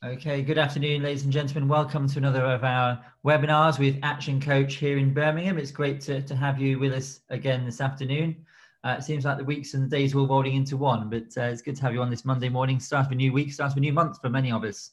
Okay, good afternoon, ladies and gentlemen. Welcome to another of our webinars with Action Coach here in Birmingham. It's great to have you with us again this afternoon. It seems like the weeks and the days are all rolling into one, but it's good to have you on this Monday morning. Start of a new week, start of a new month for many of us.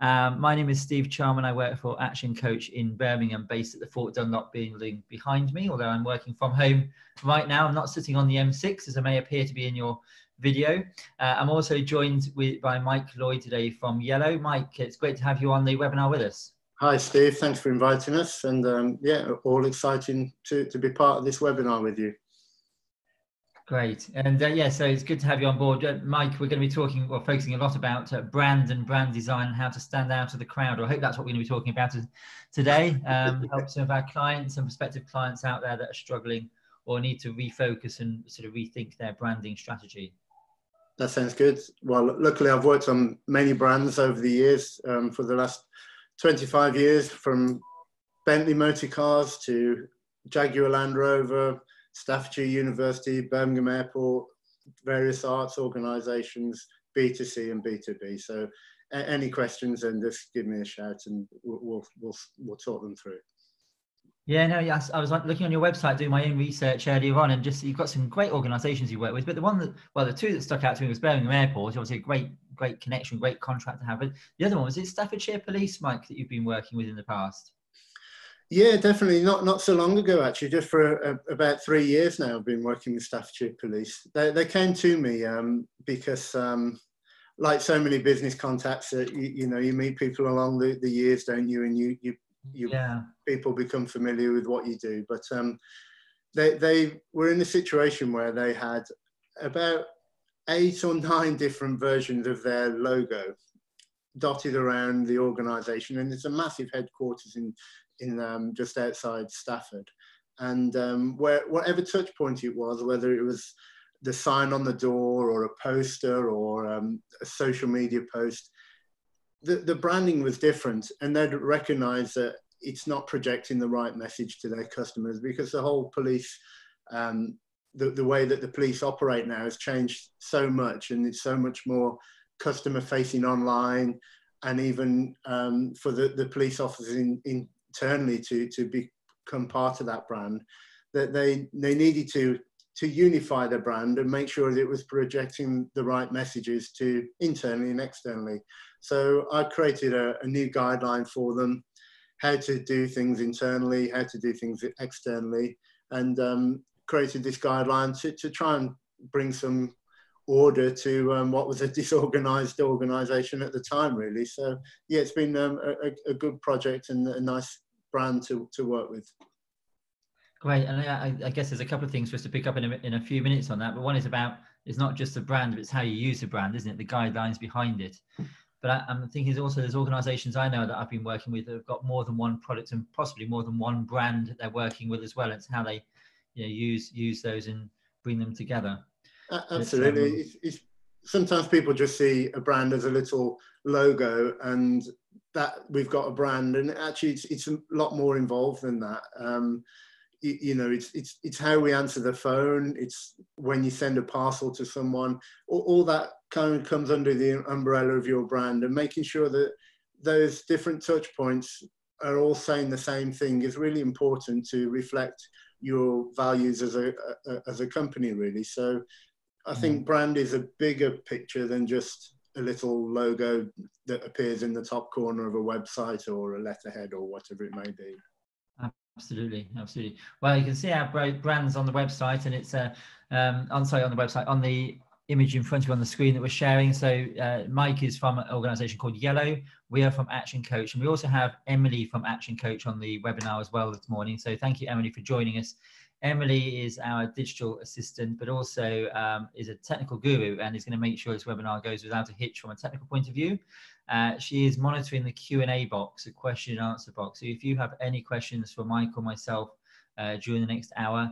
My name is Steve Charman. I work for Action Coach in Birmingham, based at the Fort Dunlop building behind me, although I'm working from home right now. I'm not sitting on the M6, as I may appear to be in your video. I'm also joined by Mike Lloyd today from Yellow. Mike, it's great to have you on the webinar with us. Hi, Steve. Thanks for inviting us. And yeah, all exciting to be part of this webinar with you. Great. And yeah, so it's good to have you on board. Mike, we're going to be talking or focusing a lot about brand and brand design and how to stand out of the crowd. Or I hope that's what we're going to be talking about today. Help some of our clients and prospective clients out there that are struggling or need to refocus and sort of rethink their branding strategy. That sounds good. Well, luckily I've worked on many brands over the years, for the last 25 years, from Bentley motor cars to Jaguar Land Rover, Staffordshire University, Birmingham Airport, various arts organisations, B2C and B2B. So any questions, then just give me a shout and we'll talk them through. Yeah, no, yes, I was looking on your website doing my own research earlier on, and just you've got some great organisations you work with. But the one that, well, the two that stuck out to me was Birmingham Airport, obviously a great connection, great contract to have. But the other one was it Staffordshire Police, Mike, that you've been working with in the past? Yeah, definitely. Not so long ago, actually. Just for about 3 years now, I've been working with Staffordshire Police. They came to me because, like so many business contacts, you meet people along the years, don't you? And people become familiar with what you do. But they were in a situation where they had about 8 or 9 different versions of their logo dotted around the organisation, and it's a massive headquarters in just outside Stafford. And whatever touch point it was, whether it was the sign on the door or a poster or a social media post, the branding was different, and they'd recognise that it's not projecting the right message to their customers, because the whole police, the way that the police operate now has changed so much, and it's so much more customer facing online, and even for the police officers internally to become part of that brand, that they needed to unify the brand and make sure that it was projecting the right messages to internally and externally. So I created a new guideline for them, how to do things internally, how to do things externally, and created this guideline to try and bring some order to what was a disorganized organization at the time, really. So yeah, it's been a good project and a nice brand to work with. Great. And I guess there's a couple of things for us to pick up in a few minutes on that, but one is about, it's not just the brand, but it's how you use the brand, isn't it? The guidelines behind it. But I'm thinking also there's organizations I know that I've been working with that have got more than one product and possibly more than one brand that they're working with as well. It's how they use those and bring them together. Absolutely. It's sometimes people just see a brand as a little logo and that we've got a brand, and actually it's a lot more involved than that. It's how we answer the phone, it's when you send a parcel to someone, all that kind of comes under the umbrella of your brand, and making sure that those different touch points are all saying the same thing is really important to reflect your values as a company, really. So I think brand is a bigger picture than just a little logo that appears in the top corner of a website or a letterhead or whatever it may be. Absolutely. Well, you can see our brands on the website, and it's on the image in front of you on the screen that we're sharing. So Mike is from an organization called Yellow. We are from Action Coach, and we also have Emily from Action Coach on the webinar as well this morning. So thank you, Emily, for joining us. Emily is our digital assistant, but also is a technical guru, and is going to make sure this webinar goes without a hitch from a technical point of view. She is monitoring the Q&A box, the question and answer box. So if you have any questions for Mike or myself during the next hour,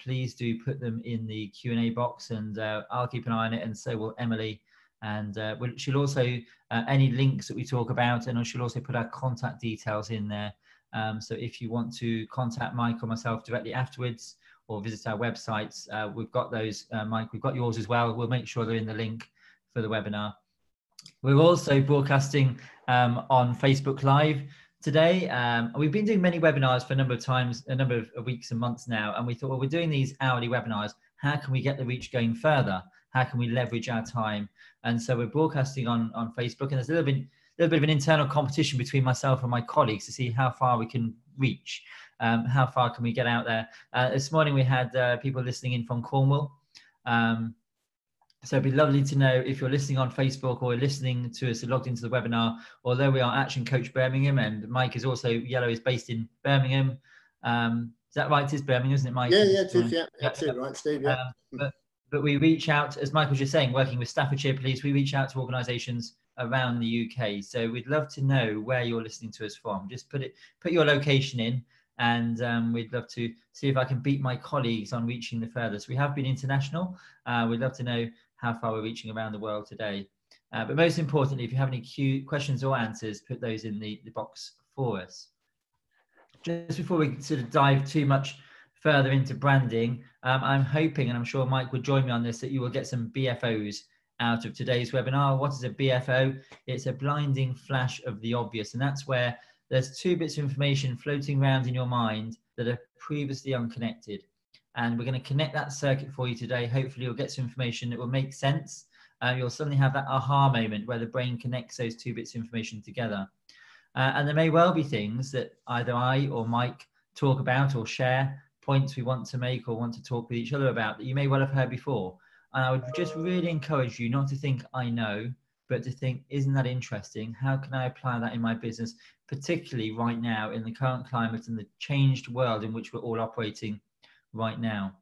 please do put them in the Q&A box, and I'll keep an eye on it, and so will Emily. And she'll also, any links that we talk about, and she'll also put our contact details in there. So if you want to contact Mike or myself directly afterwards, or visit our websites, we've got those. Mike, we've got yours as well. We'll make sure they're in the link for the webinar. We're also broadcasting on Facebook Live today. We've been doing many webinars for a number of weeks and months now, and we thought, well, we're doing these hourly webinars. How can we get the reach going further? How can we leverage our time? And so we're broadcasting on Facebook, and there's a little bit of an internal competition between myself and my colleagues to see how far we can reach. How far can we get out there? This morning we had people listening in from Cornwall. So it'd be lovely to know if you're listening on Facebook or listening to us logged into the webinar. Although we are Action Coach Birmingham, and Mike is also, Yellow is based in Birmingham. Is that right? It is Birmingham, isn't it, Mike? Yeah, it is. Yeah, absolutely right, Steve. Yeah. But we reach out, as Mike was just saying, working with Staffordshire Police, we reach out to organisations around the UK. So we'd love to know where you're listening to us from. Just put your location in, and we'd love to see if I can beat my colleagues on reaching the furthest. We have been international. We'd love to know how far we're reaching around the world today. But most importantly, if you have any questions or answers, put those in the box for us. Just before we sort of dive too much further into branding, I'm hoping, and I'm sure Mike would join me on this, that you will get some BFOs out of today's webinar. What is a BFO? It's a blinding flash of the obvious, and that's where there's 2 bits of information floating around in your mind that are previously unconnected. And we're going to connect that circuit for you today. Hopefully you'll get some information that will make sense. You'll suddenly have that aha moment where the brain connects those 2 bits of information together. And there may well be things that either I or Mike talk about or share, points we want to make or want to talk with each other about that you may well have heard before. And I would just really encourage you not to think, I know, but to think, isn't that interesting? How can I apply that in my business, particularly right now in the current climate and the changed world in which we're all operating right now?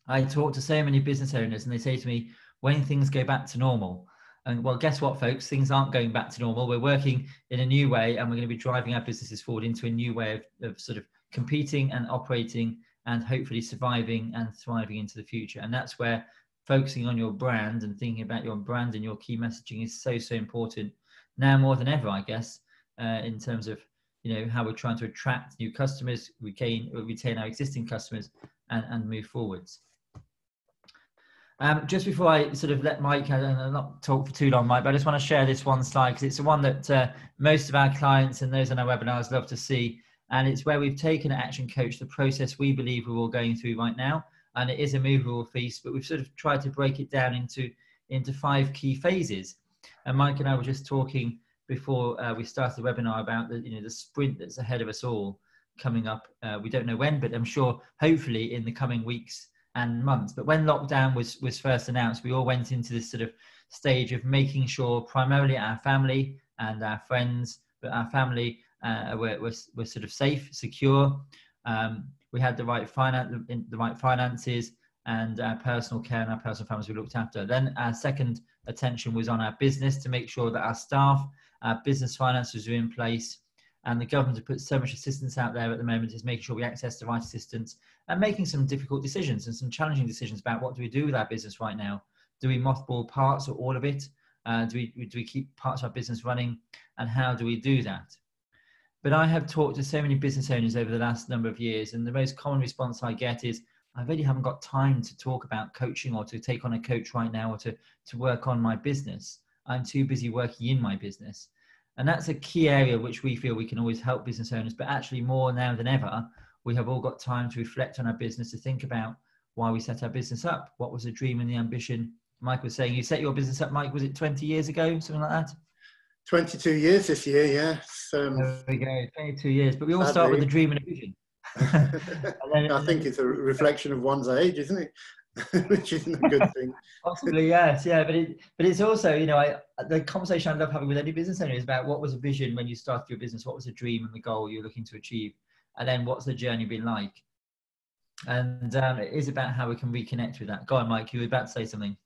I talk to so many business owners and they say to me, when things go back to normal? And well, guess what, folks? Things aren't going back to normal. We're working in a new way, and we're going to be driving our businesses forward into a new way of sort of competing and operating and hopefully surviving and thriving into the future. And that's where focusing on your brand and thinking about your brand and your key messaging is so, so important now more than ever, I guess, in terms of, you know, how we're trying to attract new customers, retain our existing customers, and move forwards. Just before I sort of let Mike, and I'll not talk for too long, Mike, but I just want to share this one slide because it's the one that most of our clients and those on our webinars love to see. And it's where we've taken at Action Coach the process we believe we're all going through right now. And it is a movable feast, but we've sort of tried to break it down into 5 key phases. And Mike and I were just talking before we started the webinar about the sprint that's ahead of us all coming up. We don't know when, but I'm sure hopefully in the coming weeks and months. But when lockdown was first announced, we all went into this sort of stage of making sure primarily our family and our friends, but our family were sort of safe, secure. We had the right finances, and our personal care and our personal families we looked after. Then our second attention was on our business to make sure that our staff, our business finances were in place. And the government has put so much assistance out there at the moment is making sure we access the right assistance and making some difficult decisions and some challenging decisions about what do we do with our business right now. Do we mothball parts or all of it? Do we keep parts of our business running? And how do we do that? But I have talked to so many business owners over the last number of years, and the most common response I get is, I really haven't got time to talk about coaching or to take on a coach right now or to work on my business. I'm too busy working in my business. And that's a key area which we feel we can always help business owners, but actually more now than ever, we have all got time to reflect on our business, to think about why we set our business up. What was the dream and the ambition? Mike was saying, you set your business up, Mike, was it 20 years ago, something like that? 22 years this year, yeah. There we go, 22 years. But we all start with a dream and a vision. I think it's a reflection of one's age, isn't it? Which isn't a good thing. Possibly, yes, yeah. But it's also, the conversation I love having with any business owner is about what was a vision when you started your business, what was the dream and the goal you're looking to achieve, and then what's the journey been like. And it is about how we can reconnect with that. Go on, Mike, you were about to say something.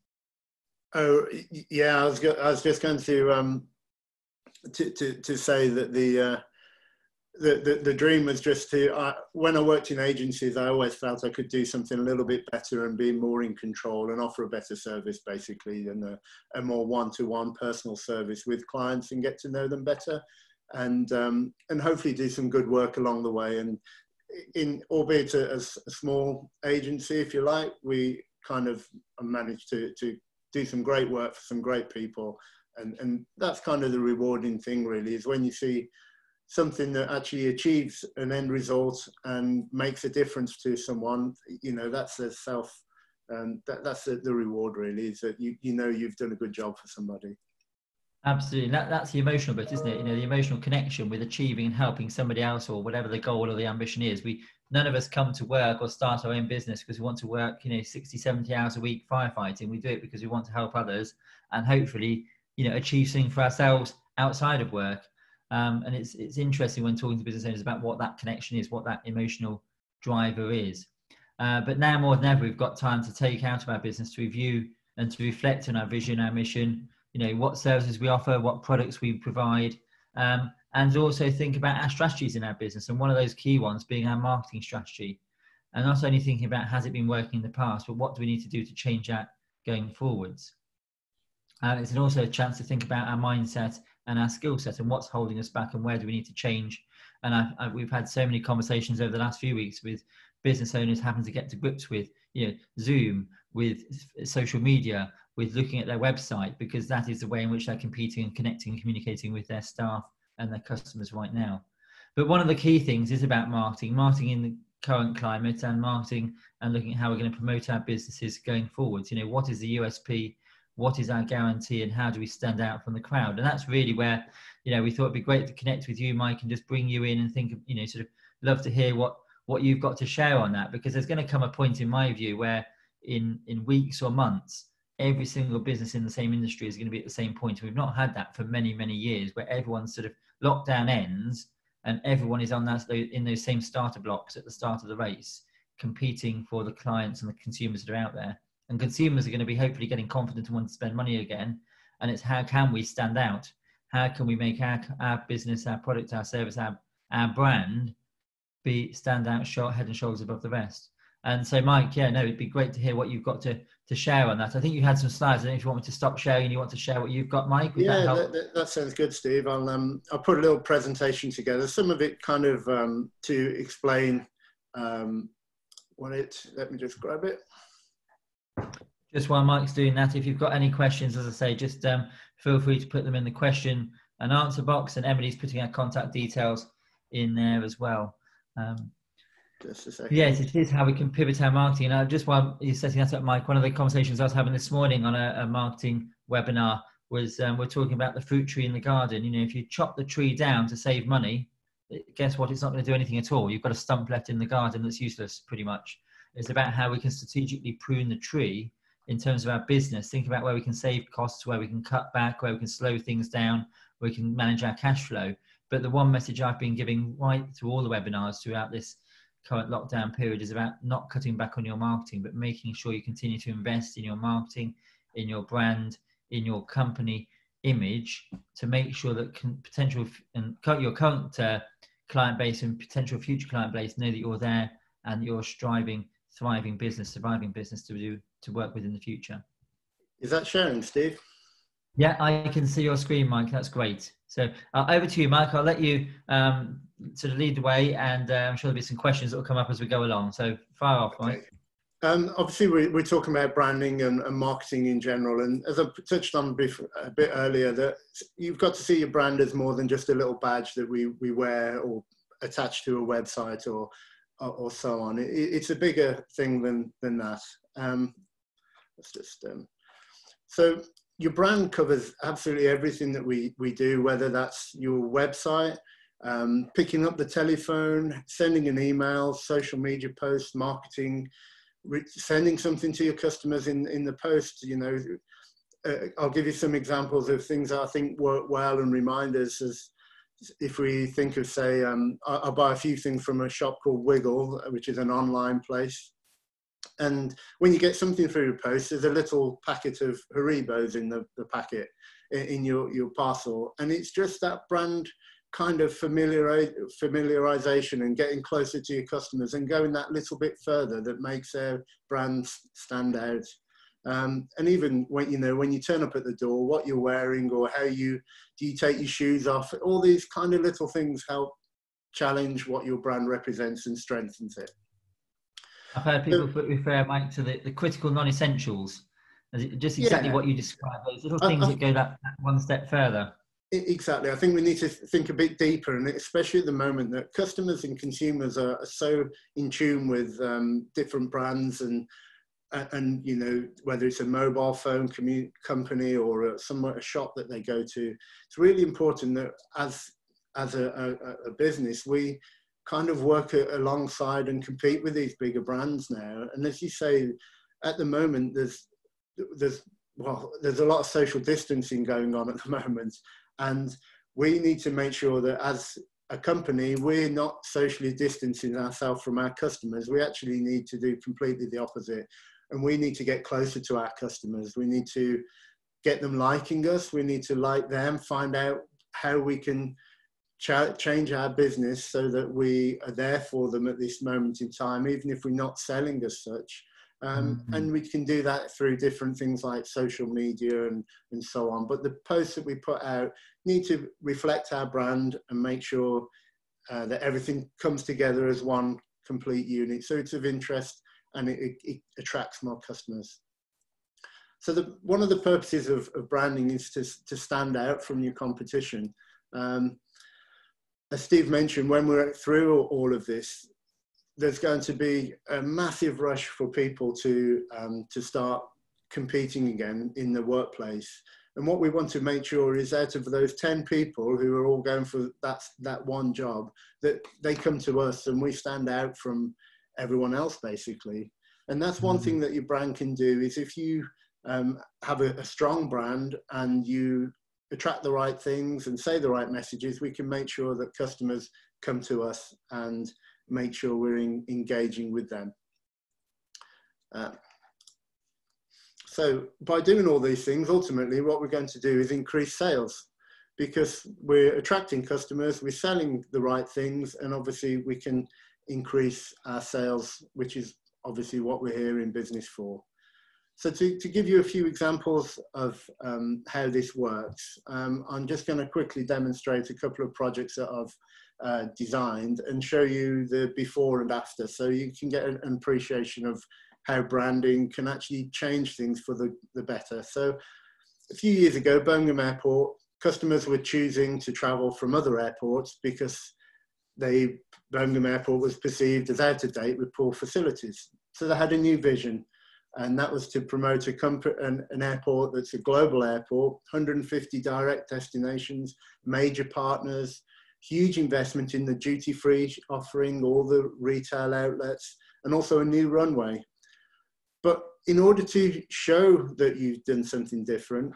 Oh yeah, I was just going to say that the dream was just to, when I worked in agencies, I always felt I could do something a little bit better and be more in control and offer a better service, basically, and a more one-to-one personal service with clients and get to know them better, and hopefully do some good work along the way. And albeit a small agency, if you like, we kind of managed to do some great work for some great people And that's kind of the rewarding thing, really, is when you see something that actually achieves an end result and makes a difference to someone. You know, that's the that's the reward, really, is that you know you've done a good job for somebody. Absolutely. That's the emotional bit, isn't it? You know, the emotional connection with achieving and helping somebody else, or whatever the goal or the ambition is. None of us come to work or start our own business because we want to work, you know, 60, 70 hours a week firefighting. We do it because we want to help others and hopefully, you know, achieve something for ourselves outside of work. And it's interesting when talking to business owners about what that connection is, what that emotional driver is. But now more than ever, we've got time to take out of our business to review and to reflect on our vision, our mission, you know, what services we offer, what products we provide, and also think about our strategies in our business. And one of those key ones being our marketing strategy. And not only thinking about has it been working in the past, but what do we need to do to change that going forwards? And it's also a chance to think about our mindset and our skill set and what's holding us back and where do we need to change. And we've had so many conversations over the last few weeks with business owners having to get to grips with, you know, Zoom, with social media, with looking at their website, because that is the way in which they're competing and connecting and communicating with their staff and their customers right now. But one of the key things is about marketing in the current climate, and marketing and looking at how we're going to promote our businesses going forwards. You know, what is the USP? What is our guarantee, and how do we stand out from the crowd? And that's really where, you know, we thought it'd be great to connect with you, Mike, and just bring you in and think of, you know, sort of love to hear what you've got to share on that, because there's going to come a point in my view where in weeks or months, every single business in the same industry is going to be at the same point. We've not had that for many, many years, where everyone's sort of lockdown ends and everyone is on that in those same starter blocks at the start of the race, competing for the clients and the consumers that are out there. And consumers are going to be hopefully getting confident and want to spend money again. And it's how can we stand out? How can we make our business, our product, our service, our brand stand out head and shoulders above the rest? And so, Mike, yeah, no, it'd be great to hear what you've got to share on that. I think you had some slides. I don't know if you want me to stop sharing and you want to share what you've got, Mike. Would that sounds good, Steve. I'll put a little presentation together. Some of it kind of to explain let me just grab it. Just while Mike's doing that, if you've got any questions, as I say, just feel free to put them in the question and answer box, and Emily's putting our contact details in there as well. Just a second. Yes, it is how we can pivot our marketing. And just while you're setting that up, Mike, one of the conversations I was having this morning on a marketing webinar was we're talking about the fruit tree in the garden. You know, if you chop the tree down to save money, guess what? It's not going to do anything at all. You've got a stump left in the garden that's useless, pretty much. It's about how we can strategically prune the tree in terms of our business. Think about where we can save costs, where we can cut back, where we can slow things down, where we can manage our cash flow. But the one message I've been giving right through all the webinars throughout this current lockdown period is about not cutting back on your marketing, but making sure you continue to invest in your marketing, in your brand, in your company image, to make sure that potential and your current client base and potential future client base know that you're there and you're striving, thriving business, surviving business to work with in the future. Is that sharing, Steve? Yeah, I can see your screen, Mike. That's great. So over to you, Mike. I'll let you sort of lead the way, and I'm sure there'll be some questions that will come up as we go along. So fire off, okay. Mike. Obviously, we're talking about branding and marketing in general. And as I touched on a bit earlier, that you've got to see your brand as more than just a little badge that we wear or attach to a website or so on. It's a bigger thing than that. Let's just so your brand covers absolutely everything that we do, whether that's your website, picking up the telephone, sending an email, social media posts, marketing, sending something to your customers in the post. You know, I'll give you some examples of things I think work well and reminders. As if we think of, say, I buy a few things from a shop called Wiggle, which is an online place. And when you get something through the post, there's a little packet of Haribos in the packet in your parcel. And it's just that brand kind of familiarization and getting closer to your customers and going that little bit further that makes their brands stand out. And even when you turn up at the door, what you're wearing or do you take your shoes off, all these kind of little things help challenge what your brand represents and strengthens it. I've heard people refer, Mike, to the critical non-essentials. Just exactly Yeah, what you described, those little I, things I, that go that one step further. exactly. I think we need to think a bit deeper, and especially at the moment that customers and consumers are so in tune with different brands and you know, whether it's a mobile phone company or a shop that they go to, it's really important that as a business, we kind of work alongside and compete with these bigger brands now. And as you say, at the moment, there's a lot of social distancing going on at the moment, and we need to make sure that as a company, we're not socially distancing ourselves from our customers. We actually need to do completely the opposite. And we need to get closer to our customers. We need to get them liking us. We need to like them, find out how we can change our business so that we are there for them at this moment in time, even if we're not selling as such. And we can do that through different things like social media and so on. But the posts that we put out need to reflect our brand and make sure that everything comes together as one complete unit. So it's of interest and it attracts more customers. So one of the purposes of branding is to stand out from your competition. As Steve mentioned, when we're through all of this, there's going to be a massive rush for people to start competing again in the workplace. And what we want to make sure is out of those 10 people who are all going for that one job, that they come to us and we stand out from everyone else, basically. And that's one thing that your brand can do, is if you have a strong brand and you attract the right things and say the right messages, we can make sure that customers come to us and make sure we're engaging with them. So by doing all these things, ultimately what we're going to do is increase sales, because we're attracting customers, we're selling the right things, and obviously we can increase our sales, which is obviously what we're here in business for. So to give you a few examples of how this works, I'm just going to quickly demonstrate a couple of projects that I've designed and show you the before and after, so you can get an appreciation of how branding can actually change things for the better. So a few years ago, Birmingham Airport, customers were choosing to travel from other airports because Birmingham Airport was perceived as out of date with poor facilities. So they had a new vision, and that was to promote an airport that's a global airport, 150 direct destinations, major partners, huge investment in the duty-free offering, all the retail outlets, and also a new runway. But in order to show that you've done something different,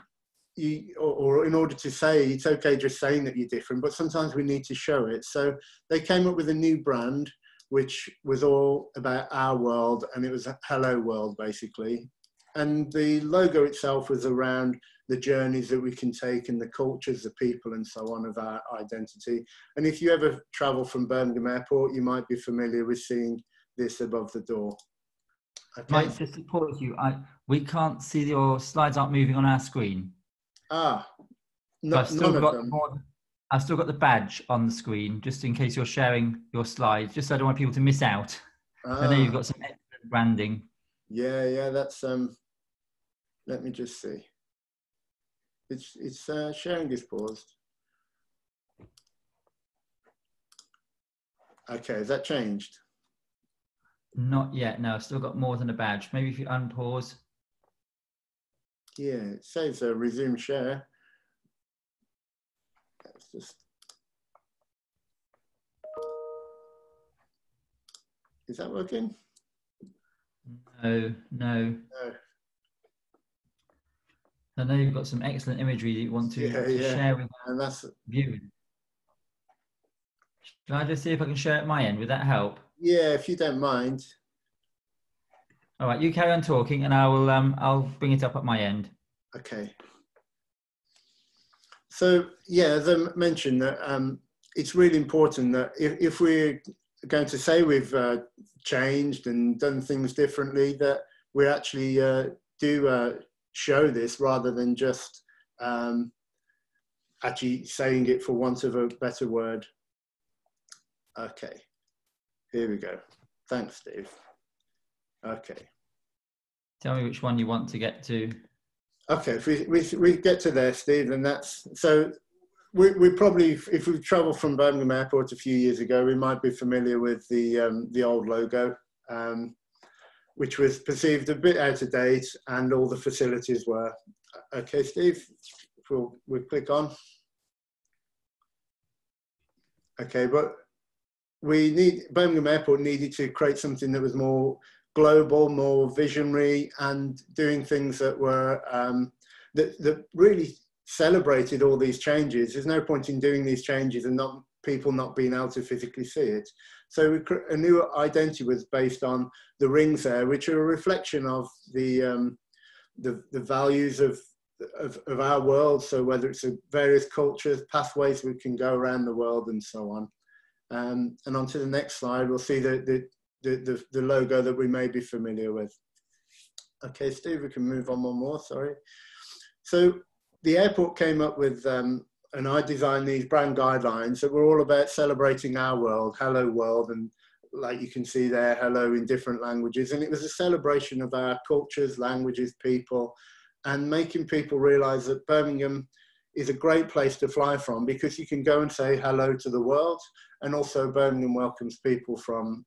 or in order to say, it's okay just saying that you're different, but sometimes we need to show it. So they came up with a new brand, which was all about our world, and it was a hello world, basically. And the logo itself was around the journeys that we can take and the cultures, the people, and so on of our identity. And if you ever travel from Birmingham Airport, you might be familiar with seeing this above the door. Okay. Mike, just to pause you, we can't see, your slides aren't moving on our screen. None of them. I've still got the badge on the screen, just in case you're sharing your slides, just so I don't want people to miss out. I know you've got some excellent branding. Yeah, that's, let me just see. It's sharing is paused. Okay, has that changed? Not yet, no, I've still got more than a badge. Maybe if you unpause. Yeah, it says resume share. Let's just... Is that working? No. I know you've got some excellent imagery that you want to share with viewers. Can I just see if I can share at my end? Would that help? Yeah, if you don't mind. All right, you carry on talking, and I'll bring it up at my end. Okay. So yeah, as I mentioned, that it's really important that if we're going to say we've changed and done things differently, that we actually do show this rather than just actually saying it for want of a better word. Okay, here we go. Thanks, Steve. Okay. Tell me which one you want to get to. Okay, if we get to there, Steve, and that's so. We probably, if we travelled from Birmingham Airport a few years ago, we might be familiar with the old logo, which was perceived a bit out of date, and all the facilities were. Okay, Steve, we'll click on. Okay, but Birmingham Airport needed to create something that was more global, more visionary, and doing things that were that really celebrated all these changes. There's no point in doing these changes and people not being able to physically see it. So a new identity was based on the rings there, which are a reflection of the values of our world. So whether it's various cultures, pathways we can go around the world, and so on. And on to the next slide, we'll see the logo that we may be familiar with. Okay, Steve, we can move on one more, sorry. So the airport came up with, and I designed these brand guidelines that were all about celebrating our world, hello world, and like you can see there, hello in different languages. And it was a celebration of our cultures, languages, people, and making people realize that Birmingham is a great place to fly from, because you can go and say hello to the world, and also Birmingham welcomes people from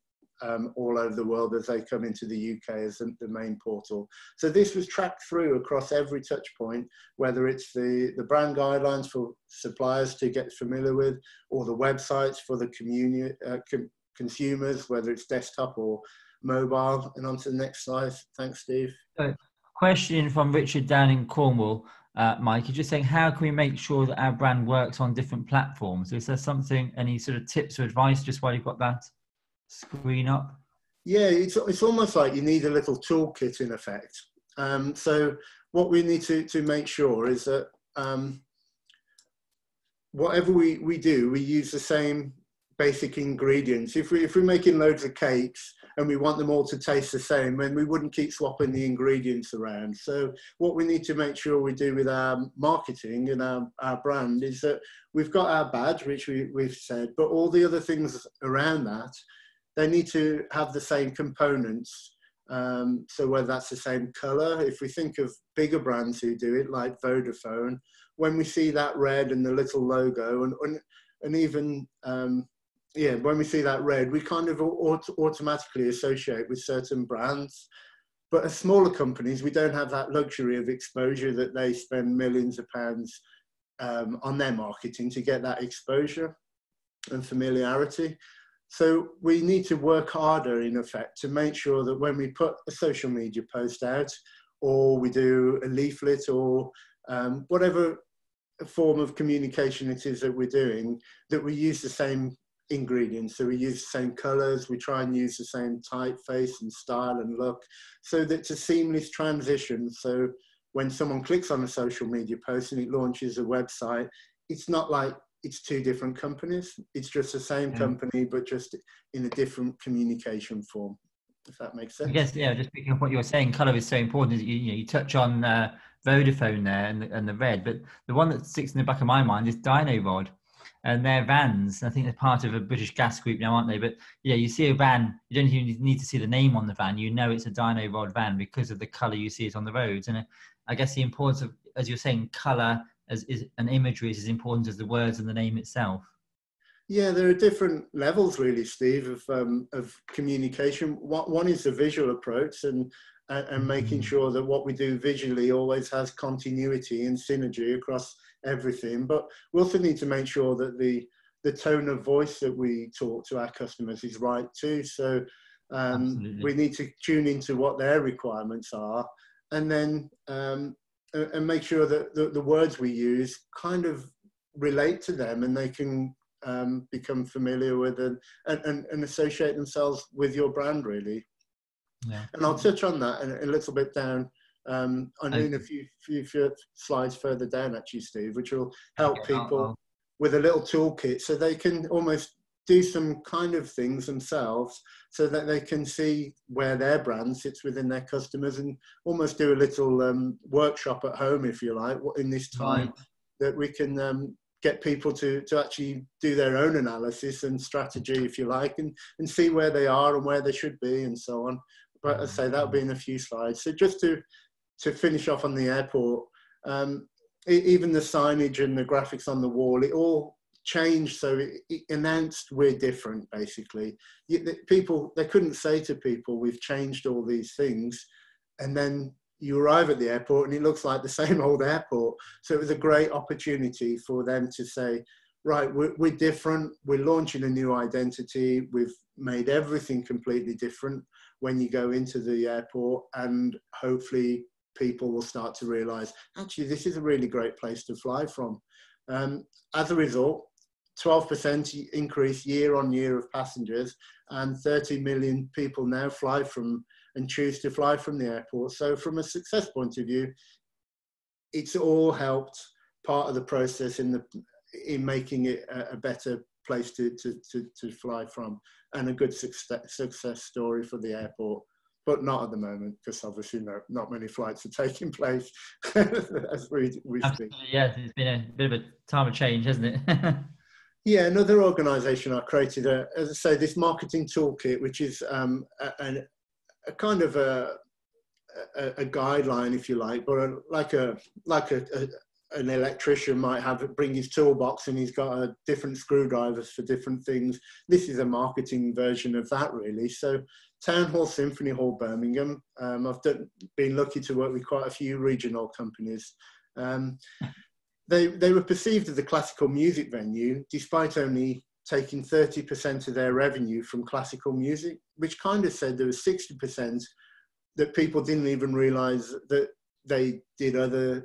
all over the world as they come into the UK as the main portal. So this was tracked through across every touch point, whether it's the brand guidelines for suppliers to get familiar with, or the websites for the consumers, whether it's desktop or mobile. And on to the next slide. Thanks, Steve. Question from Richard down in Cornwall. Mike, you're just saying, how can we make sure that our brand works on different platforms? Is there something, any sort of tips or advice just while you've got that screen up? Yeah, it's almost like you need a little toolkit in effect. So what we need to make sure is that whatever we do, we use the same basic ingredients. If we're making loads of cakes and we want them all to taste the same, then we wouldn't keep swapping the ingredients around. So what we need to make sure we do with our marketing and our brand is that we've got our badge, which we've said, but all the other things around that, they need to have the same components. So whether that's the same color, if we think of bigger brands who do it, like Vodafone, when we see that red and the little logo, and even, yeah, when we see that red, we kind of automatically associate with certain brands. But as smaller companies, we don't have that luxury of exposure that they spend millions of pounds on their marketing to get that exposure and familiarity. So we need to work harder, in effect, to make sure that when we put a social media post out, or we do a leaflet, or whatever form of communication it is that we're doing, that we use the same ingredients. So we use the same colors, we try and use the same typeface and style and look, so that it's a seamless transition. So when someone clicks on a social media post and it launches a website, it's not like it's two different companies. It's just the same company, but just in a different communication form, if that makes sense. I guess, yeah, just picking up what you were saying, colour is so important. You touch on Vodafone there and the red, but the one that sticks in the back of my mind is Dino Rod and their vans. I think they're part of a British gas group now, aren't they? But yeah, you see a van, you don't even need to see the name on the van. You know it's a Dino Rod van because of the colour you see it on the roads. And I guess the importance of, as you're saying, colour and imagery is as important as the words and the name itself. Yeah, there are different levels, really, Steve, of communication. One is the visual approach and making sure that what we do visually always has continuity and synergy across everything. But we also need to make sure that the tone of voice that we talk to our customers is right too. So we need to tune into what their requirements are, and then and make sure that the words we use kind of relate to them, and they can become familiar with and associate themselves with your brand, really. Yeah. And I'll touch on that a little bit down. I know in a few slides further down, actually, Steve, which will help people with a little toolkit, so they can almost do some kind of things themselves, so that they can see where their brand sits within their customers, and almost do a little workshop at home, if you like, in this time that we can get people to actually do their own analysis and strategy, if you like, and see where they are and where they should be, and so on. But as I say, that'll be in a few slides. So just to finish off on the airport, Even the signage and the graphics on the wall, it all changed. So it announced we're different, basically. People, they couldn't say to people, we've changed all these things. And then you arrive at the airport and it looks like the same old airport. So it was a great opportunity for them to say, right, we're different. We're launching a new identity. We've made everything completely different when you go into the airport, and hopefully people will start to realize, actually, this is a really great place to fly from. As a result, 12% increase year on year of passengers, and 30 million people now fly from and choose to fly from the airport. So from a success point of view, it's all helped part of the process in making it a better place to fly from, and a good success story for the airport. But not at the moment, because obviously not many flights are taking place as we speak. Yes, it's been a bit of a time of change, hasn't it? Yeah, another organisation I created, as I say, this marketing toolkit, which is a kind of a guideline, if you like, but like an electrician might bring his toolbox and he's got different screwdrivers for different things. This is a marketing version of that, really. So Town Hall Symphony Hall, Birmingham. I've been lucky to work with quite a few regional companies. They were perceived as a classical music venue, despite only taking 30% of their revenue from classical music, which kind of said there was 60% that people didn't even realize that they did other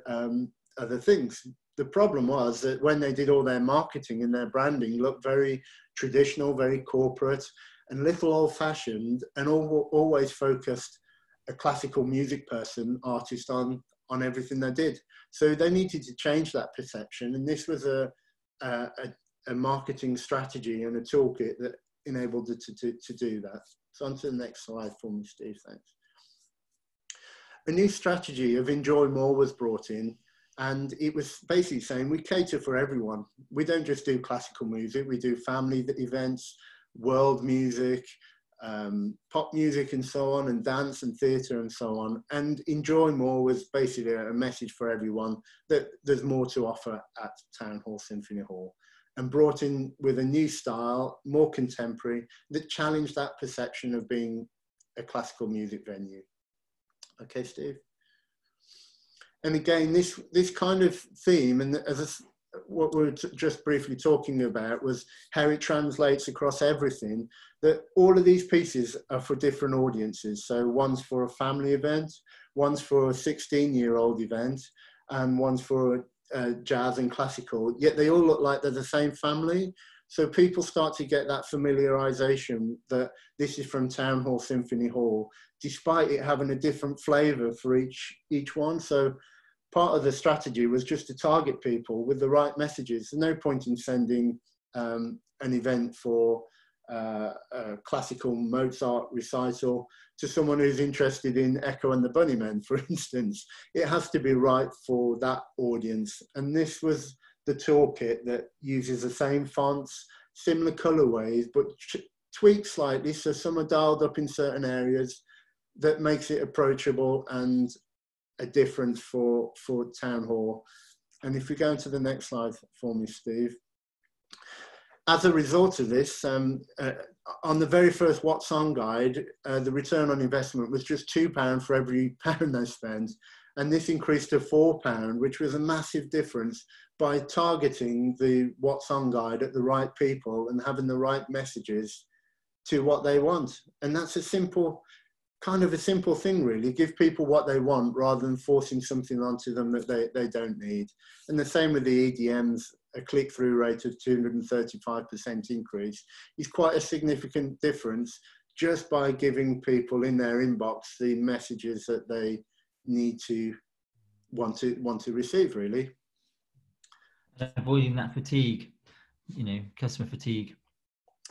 things. The problem was that when they did all their marketing and their branding looked very traditional, very corporate, and little old-fashioned, and always focused a classical music person, artist on everything they did. So they needed to change that perception, and this was a marketing strategy and a toolkit that enabled it to do that. So on to the next slide for me, Steve, thanks. A new strategy of Enjoy More was brought in, and it was basically saying we cater for everyone. We don't just do classical music, we do family events, world music, pop music and so on, and dance and theatre and so on. And Enjoy More was basically a message for everyone that there's more to offer at Town Hall Symphony Hall, and brought in with a new style, more contemporary, that challenged that perception of being a classical music venue. Okay, Steve. And again, this kind of theme, and what we were just briefly talking about, was how it translates across everything, that all of these pieces are for different audiences. So one's for a family event, one's for a 16-year-old event, and one's for jazz and classical, yet they all look like they're the same family. So people start to get that familiarization that this is from Town Hall Symphony Hall, despite it having a different flavor for each one. So part of the strategy was just to target people with the right messages. There's no point in sending an event for a classical Mozart recital to someone who's interested in Echo and the Bunnymen, for instance. It has to be right for that audience. And this was the toolkit that uses the same fonts, similar colorways, but tweaked slightly. So some are dialed up in certain areas that makes it approachable and a difference for Town Hall. And if we go into the next slide for me, Steve. As a result of this, on the very first What Song guide, the return on investment was just £2 for every pound they spent. And this increased to £4, which was a massive difference by targeting the What Song guide at the right people and having the right messages to what they want. And that's a simple thing, really. Give people what they want rather than forcing something onto them that they don't need. And the same with the EDMs. A click-through rate of 235% increase is quite a significant difference just by giving people in their inbox the messages that they need to want to receive, really. And avoiding that fatigue, customer fatigue.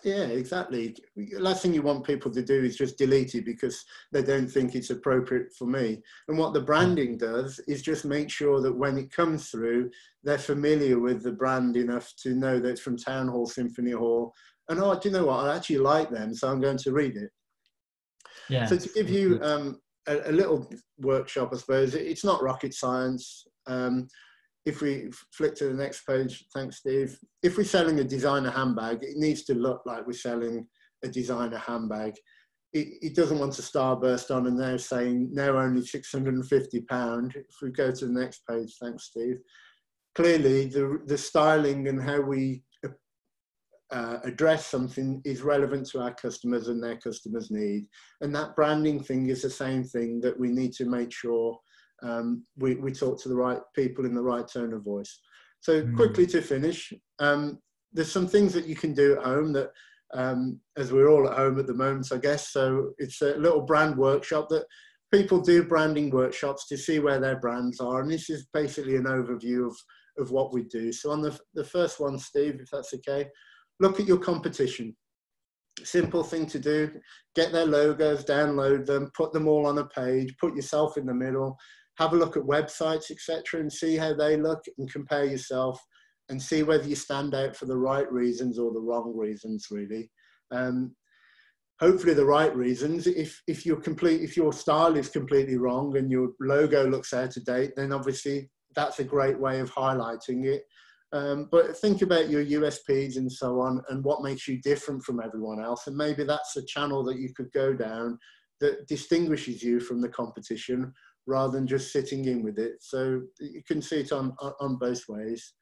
Yeah, exactly. Last thing you want people to do is just delete it because they don't think it's appropriate for me. And what the branding does is just make sure that when it comes through, they're familiar with the brand enough to know that it's from Town Hall Symphony Hall. And oh, do you know what? I actually like them, so I'm going to read it. Yeah. So to give you a little workshop, I suppose, it's not rocket science. If we flick to the next page, thanks, Steve. If we're selling a designer handbag, it needs to look like we're selling a designer handbag. It doesn't want a starburst on and they're saying now only £650. If we go to the next page, thanks, Steve. Clearly, the styling and how we address something is relevant to our customers and their customers' need. And that branding thing is the same thing, that we need to make sure we talk to the right people in the right tone of voice. So quickly to finish, there's some things that you can do at home that, as we're all at home at the moment, I guess. So it's a little brand workshop that people do, branding workshops to see where their brands are. And this is basically an overview of what we do. So on the first one, Steve, if that's okay, look at your competition. Simple thing to do, get their logos, download them, put them all on a page, put yourself in the middle, have a look at websites, etc., and see how they look and compare yourself and see whether you stand out for the right reasons or the wrong reasons, really. Hopefully the right reasons. If your style is completely wrong and your logo looks out of date, then obviously that's a great way of highlighting it. But think about your USPs and so on, and what makes you different from everyone else. And maybe that's a channel that you could go down that distinguishes you from the competition rather than just sitting in with it. So you can see it on both ways.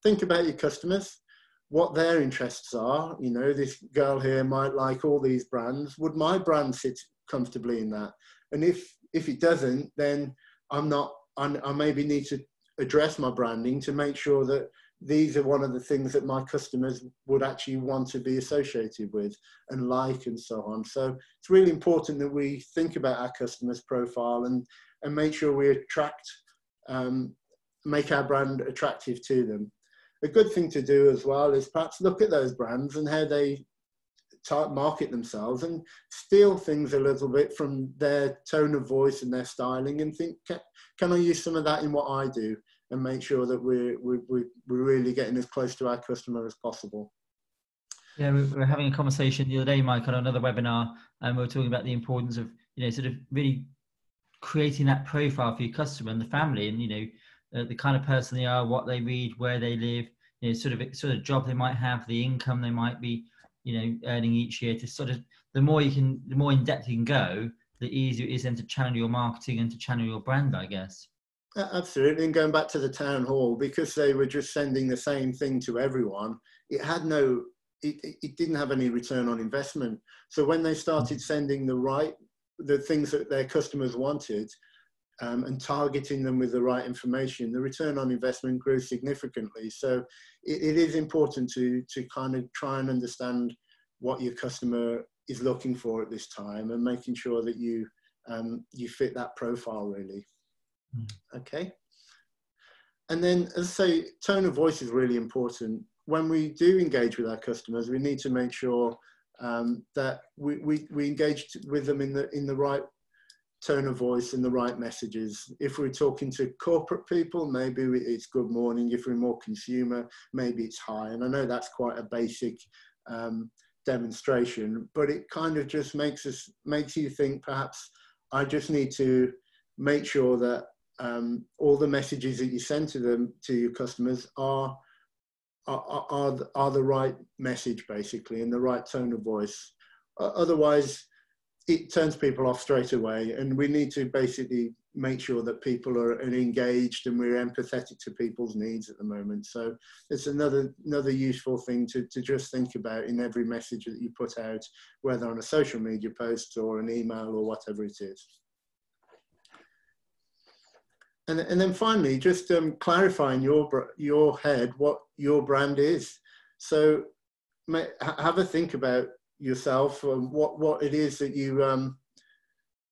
Think about your customers, what their interests are. You know, this girl here might like all these brands. Would my brand sit comfortably in that? And if it doesn't, then I maybe need to address my branding to make sure that these are one of the things that my customers would actually want to be associated with and like, and so on. So it's really important that we think about our customers' profile and make sure we make our brand attractive to them. A good thing to do as well is perhaps look at those brands and how they market themselves and steal things a little bit from their tone of voice and their styling and think, can I use some of that in what I do? And make sure that we're really getting as close to our customer as possible. Yeah, we were having a conversation the other day, Mike, on another webinar, and we were talking about the importance of, sort of really creating that profile for your customer and the family, and the kind of person they are, what they read, where they live, sort of job they might have, the income they might be, earning each year. To sort of the more in depth you can go, the easier it is then to channel your marketing and to channel your brand, I guess. Absolutely. And going back to the town hall, because they were just sending the same thing to everyone, it didn't have any return on investment. So when they started sending the things that their customers wanted, and targeting them with the right information, the return on investment grew significantly. So it is important to kind of try and understand what your customer is looking for at this time and making sure that you fit that profile really. Okay. And then, as I say, tone of voice is really important. When we do engage with our customers, we need to make sure that we engage with them in the right tone of voice and the right messages. If we're talking to corporate people, maybe it's good morning. If we're more consumer, maybe it's hi. And I know that's quite a basic demonstration, but it kind of just makes you think, perhaps I just need to make sure that all the messages that you send to your customers are the right message, basically, and the right tone of voice. Otherwise, it turns people off straight away, and we need to basically make sure that people are engaged and we're empathetic to people's needs at the moment. So it's another useful thing to just think about in every message that you put out, whether on a social media post or an email or whatever it is. And then finally, just clarifying your head what your brand is. So have a think about yourself and what it is that you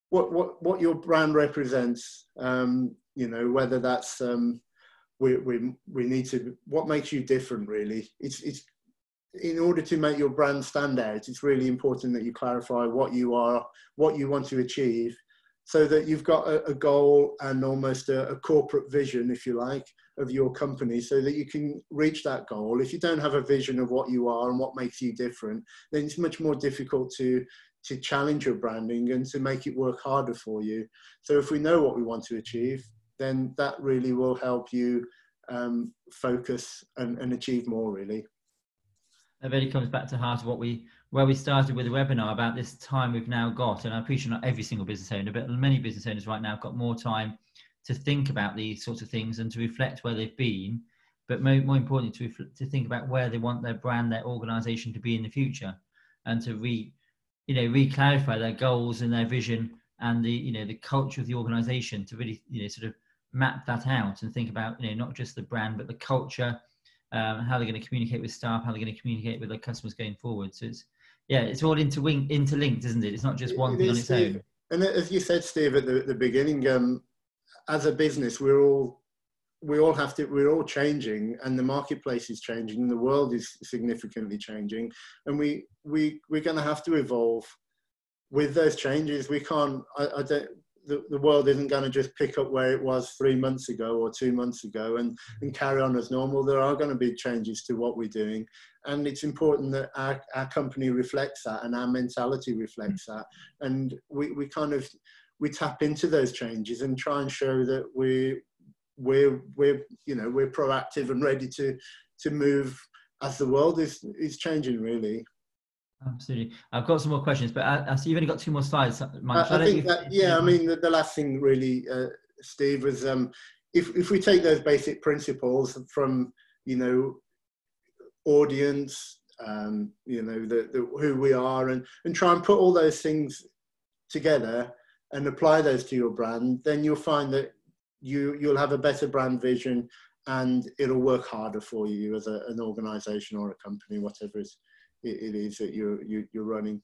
what your brand represents. Whether that's we need to, what makes you different really. It's in order to make your brand stand out, it's really important that you clarify what you are, what you want to achieve, so that you've got a goal and almost a corporate vision, if you like, of your company, so that you can reach that goal. If you don't have a vision of what you are and what makes you different, then it's much more difficult to challenge your branding and to make it work harder for you. So if we know what we want to achieve, then that really will help you focus and achieve more, really. It really comes back to heart of where we started with the webinar about this time we've now got. And I appreciate not every single business owner, but many business owners right now have got more time to think about these sorts of things and to reflect where they've been, but more importantly, to think about where they want their brand, their organization to be in the future, and to re-clarify their goals and their vision and the culture of the organization, to really, sort of map that out and think about, not just the brand, but the culture, how they're going to communicate with staff, how they're going to communicate with their customers going forward. So it's all interlinked, isn't it? It's not just one thing on its own. And as you said, Steve, at the beginning, as a business, we're all changing, and the marketplace is changing, and the world is significantly changing, and we're going to have to evolve with those changes. We can't. The world isn't going to just pick up where it was 3 months ago or 2 months ago and carry on as normal. There are going to be changes to what we're doing. And it's important that our company reflects that and our mentality reflects that. And we tap into those changes and try and show that we're proactive and ready to move as the world is changing, really. Absolutely. I've got some more questions, but I see you've only got 2 more slides, Mike. I think that, yeah, I mean, the last thing really, Steve, was if we take those basic principles from, audience, who we are, and try and put all those things together and apply those to your brand, then you'll find that you'll have a better brand vision, and it'll work harder for you as an organization or a company, whatever it is that you're running.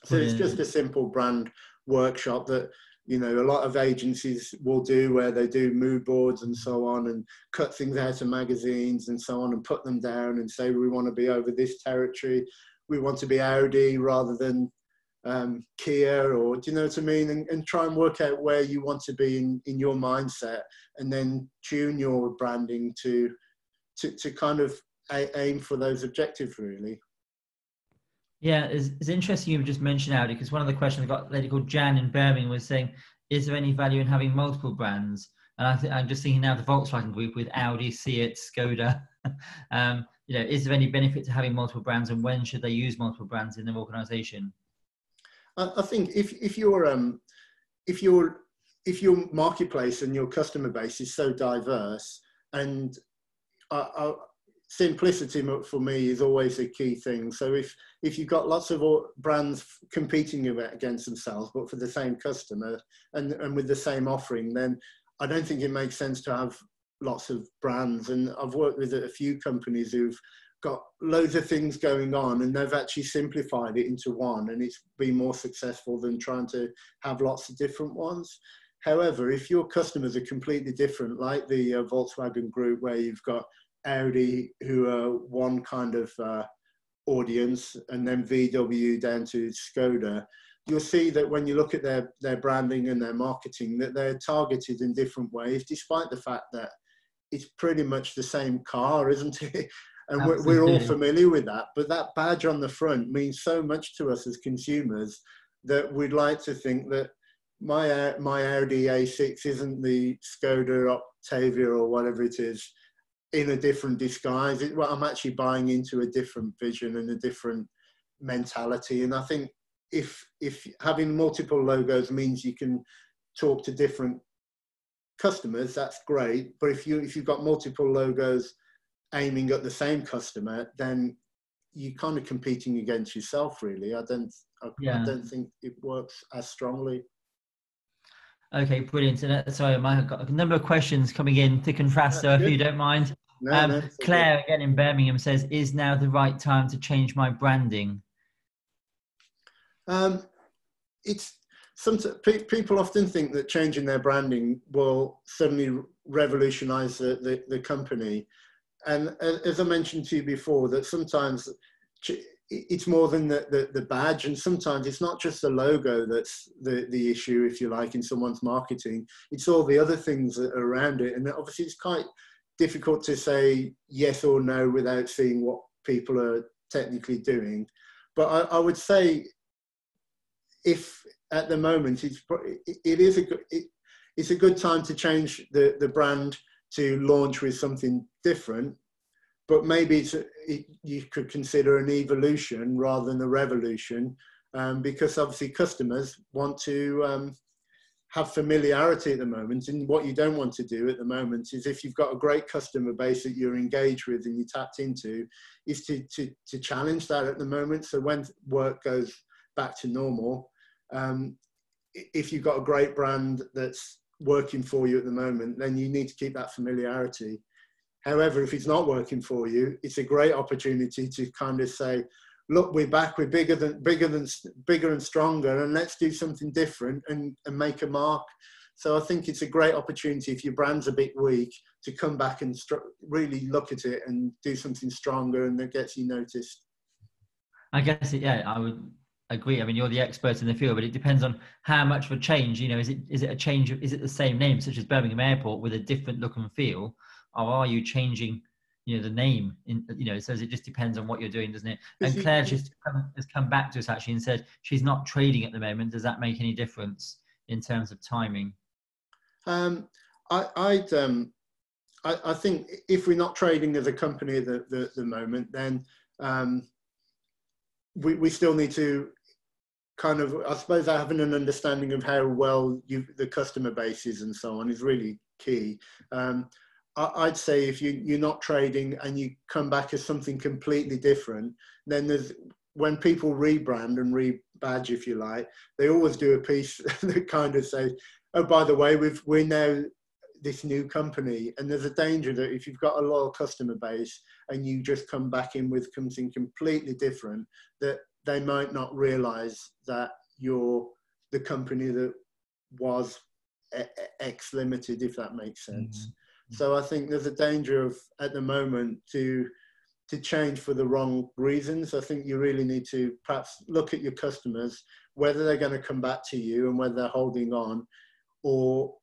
So it's just a simple brand workshop that, a lot of agencies will do, where they do mood boards and so on, and cut things out of magazines and so on, and put them down and say, we want to be over this territory. We want to be Audi rather than Kia, or do you know what I mean? And try and work out where you want to be in your mindset, and then tune your branding to kind of aim for those objectives, really. Yeah, it's interesting you just mentioned Audi, because one of the questions I got a lady called Jan in Birmingham was saying, is there any value in having multiple brands? And I'm just thinking now the Volkswagen Group with Audi, Seat, Skoda. Is there any benefit to having multiple brands, and when should they use multiple brands in their organisation? I think if your marketplace and your customer base is so diverse, and simplicity for me is always a key thing. So if you've got lots of brands competing against themselves, but for the same customer and with the same offering, then I don't think it makes sense to have lots of brands. And I've worked with a few companies who've got loads of things going on, and they've actually simplified it into one, and it's been more successful than trying to have lots of different ones. However, if your customers are completely different, like the Volkswagen Group, where you've got Audi, who are one kind of audience, and then VW down to Skoda, you'll see that when you look at their branding and their marketing, that they're targeted in different ways, despite the fact that it's pretty much the same car, isn't it? And we're all familiar with that. But that badge on the front means so much to us as consumers that we'd like to think that my Audi A6 isn't the Skoda Octavia or whatever it is in a different disguise. I'm actually buying into a different vision and a different mentality. And I think if having multiple logos means you can talk to different customers, that's great. But if you've got multiple logos aiming at the same customer, then you're kind of competing against yourself, really. I don't think it works as strongly. Okay, brilliant. And sorry, Mike, I've got a number of questions coming in thick and fast, so if you don't mind. No, Claire, again in Birmingham, says, is now the right time to change my branding? People often think that changing their branding will suddenly revolutionize the company. And as I mentioned to you before, that sometimes it's more than the badge, and sometimes it's not just the logo that's the issue, if you like, in someone's marketing. It's all the other things that are around it. And obviously it's quite difficult to say yes or no without seeing what people are technically doing. But I would say, if at the moment it it's a good time to change the brand to launch with something different. But maybe you could consider an evolution rather than a revolution, because obviously customers want to have familiarity at the moment. And what you don't want to do at the moment is, if you've got a great customer base that you're engaged with and you tapped into, is to challenge that at the moment. So when work goes back to normal, if you've got a great brand that's working for you at the moment, then you need to keep that familiarity. However, if it's not working for you, it's a great opportunity to kind of say, look, we're back, we're bigger and stronger, and let's do something different and make a mark. So I think it's a great opportunity, if your brand's a bit weak, to come back and really look at it and do something stronger, and that gets you noticed. I guess, yeah, I would agree. I mean, you're the expert in the field, but it depends on how much of a change, you know, is it a change of, is it the same name, such as Birmingham Airport, with a different look and feel, or are you changing, you know, the name in, you know, so it just depends on what you're doing, doesn't it? And Claire has come back to us actually and said she's not trading at the moment. Does that make any difference in terms of timing? I think if we're not trading as a company at the moment, then we still need to kind of, I suppose, having an understanding of how well the customer base is and so on is really key. I'd say if you're not trading and you come back as something completely different, then when people rebrand and rebadge, if you like, they always do a piece that kind of says, oh, by the way, we're now this new company. And there's a danger that if you've got a loyal customer base and you just come back in with something completely different, that they might not realize that you're the company that was X Limited, if that makes sense. Mm-hmm. So I think there's a danger of, at the moment, to change for the wrong reasons. I think you really need to perhaps look at your customers, whether they're going to come back to you and whether they're holding on, or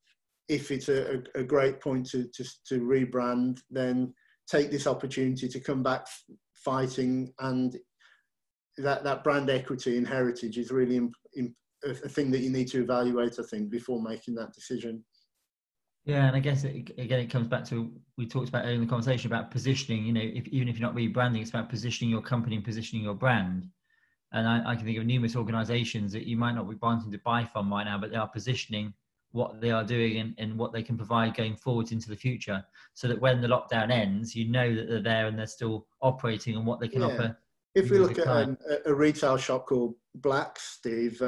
if it's a great point to rebrand, then take this opportunity to come back fighting. And that brand equity and heritage is really a thing that you need to evaluate, I think, before making that decision. Yeah, and I guess it comes back to, we talked about earlier in the conversation about positioning. You know, even if you're not rebranding, it's about positioning your company and positioning your brand. And I can think of numerous organisations that you might not be wanting to buy from right now, but they are positioning what they are doing and what they can provide going forwards into the future, so that when the lockdown ends, you know that they're there and they're still operating and what they can offer. If we look at a retail shop called Black, Steve,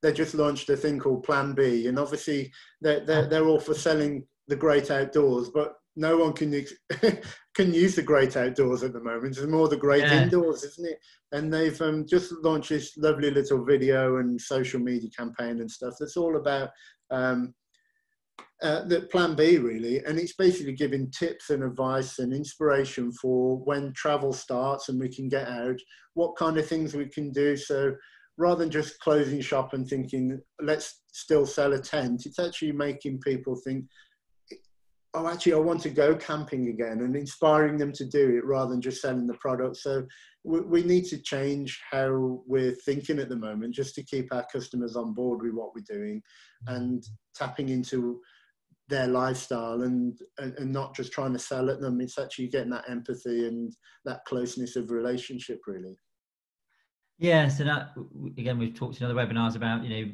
they just launched a thing called Plan B, and obviously they're all for selling the great outdoors, but no one can use the great outdoors at the moment. It's more the great indoors, isn't it? And they've just launched this lovely little video and social media campaign and stuff that's all about the Plan B, really, and it's basically giving tips and advice and inspiration for when travel starts and we can get out, what kind of things we can do. So rather than just closing shop and thinking, let's still sell a tent, it's actually making people think, oh, actually, I want to go camping again, and inspiring them to do it rather than just selling the product. So we need to change how we're thinking at the moment, just to keep our customers on board with what we're doing and tapping into their lifestyle and not just trying to sell at them. It's actually getting that empathy and that closeness of relationship, really. Yes, and that, again, we've talked in other webinars about, you know,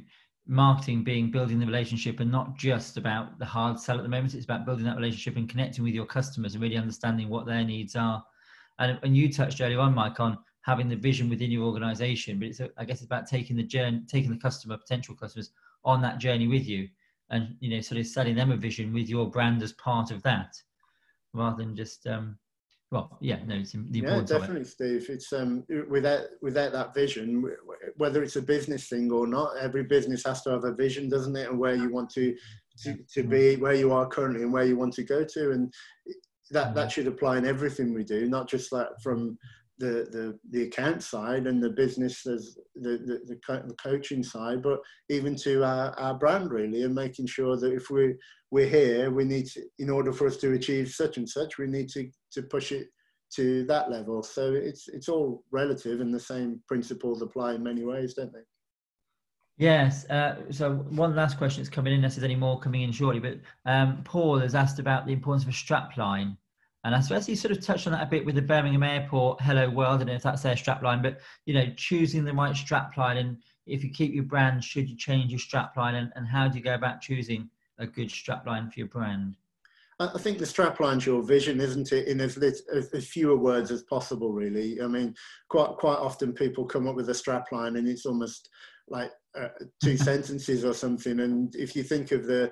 marketing being building the relationship and not just about the hard sell at the moment. It's about building that relationship and connecting with your customers and really understanding what their needs are. And you touched earlier on, Mike, on having the vision within your organization, but I guess it's about taking the customer, potential customers, on that journey with you, and, you know, sort of selling them a vision with your brand as part of that, rather than just it's the importance definitely, of it. Steve. It's without that vision, whether it's a business thing or not, every business has to have a vision, doesn't it? And where you want to be, where you are currently, and where you want to go to, and that should apply in everything we do, not just like from the account side and the business as the coaching side, but even to our brand, really, and making sure that if we're here, we need to, in order for us to achieve such and such, we need to push it to that level. So it's all relative, and the same principles apply in many ways, don't they? Yes. So one last question that's coming in, unless there's any more coming in shortly, but Paul has asked about the importance of a strapline. And I suppose you sort of touched on that a bit with the Birmingham Airport Hello World. I don't know if that's their strapline, but, you know, choosing the right strapline, and if you keep your brand, should you change your strapline, and how do you go about choosing a good strapline for your brand? I think the strapline's your vision, isn't it? In as fewer words as possible, really. I mean, quite often people come up with a strapline and it's almost like two sentences or something. And if you think of the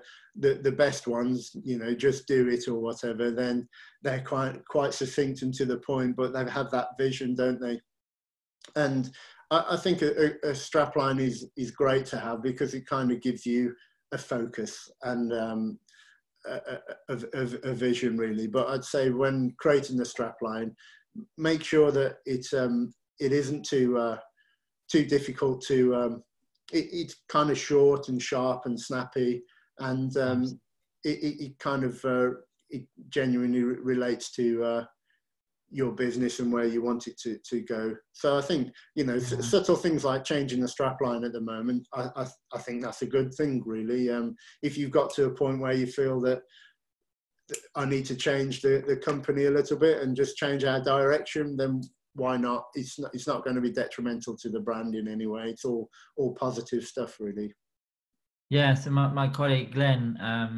best ones, you know, just do it or whatever, then they're quite succinct and to the point, but they have that vision, don't they? And I think a strapline is great to have, because it kind of gives you a focus and a vision, really. But I'd say when creating the strapline, make sure that it isn't too difficult to it's kind of short and sharp and snappy, and it kind of it genuinely relates to your business and where you want it to go. So I think, you know, subtle things like changing the strapline at the moment, I think that's a good thing, really. If you've got to a point where you feel that I need to change the company a little bit and just change our direction, then why not? It's not going to be detrimental to the brand in any way. It's all positive stuff, really. Yeah, so my colleague Glenn,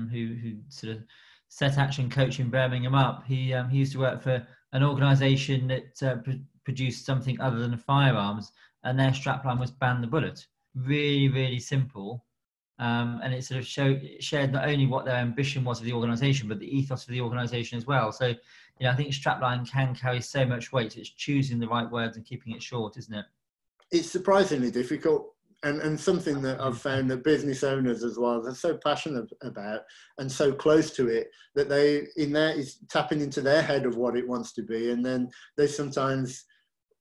who sort of set ActionCOACH in Birmingham up, he used to work for an organisation that produced something other than firearms, and their strapline was "Ban the Bullet." Really, really simple, and it sort of shared not only what their ambition was of the organisation, but the ethos of the organisation as well. So, you know, I think strapline can carry so much weight. It's choosing the right words and keeping it short, isn't it? It's surprisingly difficult. And something that I've found that business owners as well, they're so passionate about and so close to it, that they is tapping into their head of what it wants to be, and then they sometimes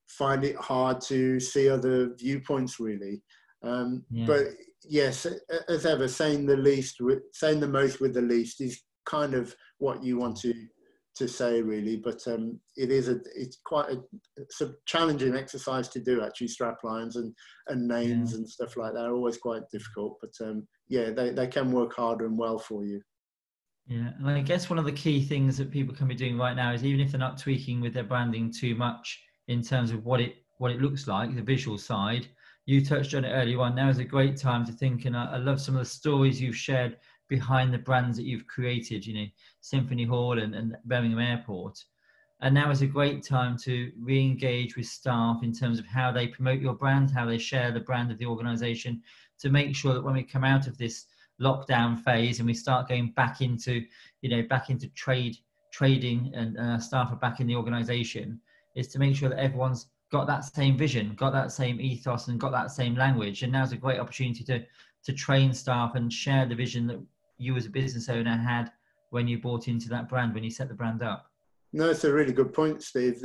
find it hard to see other viewpoints, really. But yes, as ever, saying the most with the least is kind of what you want to say, really. But it's quite a challenging exercise to do, actually. Straplines and names and stuff like that are always quite difficult, but yeah, they can work hard and well for you. Yeah, and I guess one of the key things that people can be doing right now is, even if they're not tweaking with their branding too much in terms of what it looks like, the visual side, you touched on it earlier on. Now is a great time to think, and I love some of the stories you've shared behind the brands that you've created, you know, Symphony Hall and Birmingham Airport. And now is a great time to re-engage with staff in terms of how they promote your brand, how they share the brand of the organisation, to make sure that when we come out of this lockdown phase and we start going back into, you know, back into trading and our staff are back in the organisation, is to make sure that everyone's got that same vision, got that same ethos, and got that same language. And now's a great opportunity to train staff and share the vision that you as a business owner had when you bought into that brand, when you set the brand up. No, it's a really good point, Steve.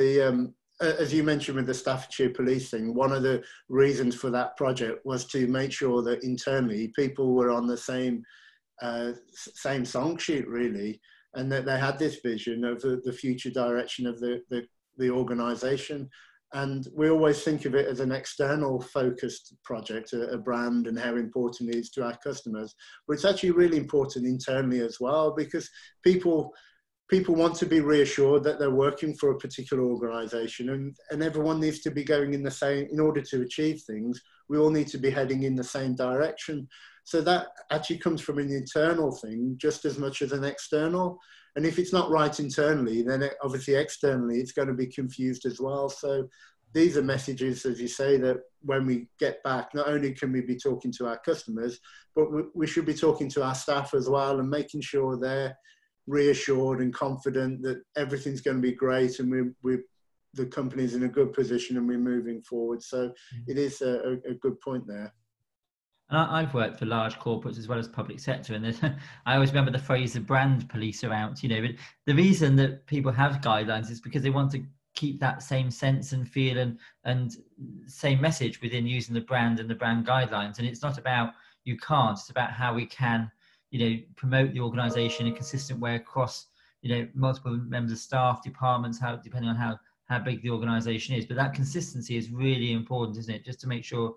As you mentioned with the Staffordshire Police thing, one of the reasons for that project was to make sure that internally people were on the same song sheet, really, and that they had this vision of the future direction of the organisation. And we always think of it as an external focused project, a brand, and how important it is to our customers. But it's actually really important internally as well, because people want to be reassured that they're working for a particular organisation, and everyone needs to be going in the same, in order to achieve things, we all need to be heading in the same direction. So that actually comes from an internal thing just as much as an external. And if it's not right internally, then obviously externally, it's going to be confused as well. So these are messages, as you say, that when we get back, not only can we be talking to our customers, but we should be talking to our staff as well, and making sure they're reassured and confident that everything's going to be great, and the company's in a good position and we're moving forward. So it is a good point there. And I've worked for large corporates as well as public sector, and I always remember the phrase "the brand police" are out. You know, but the reason that people have guidelines is because they want to keep that same sense and feel and same message within using the brand and the brand guidelines. And it's not about you can't; it's about how we can, you know, promote the organisation in a consistent way across, you know, multiple members of staff, departments, depending on how big the organisation is. But that consistency is really important, isn't it? Just to make sure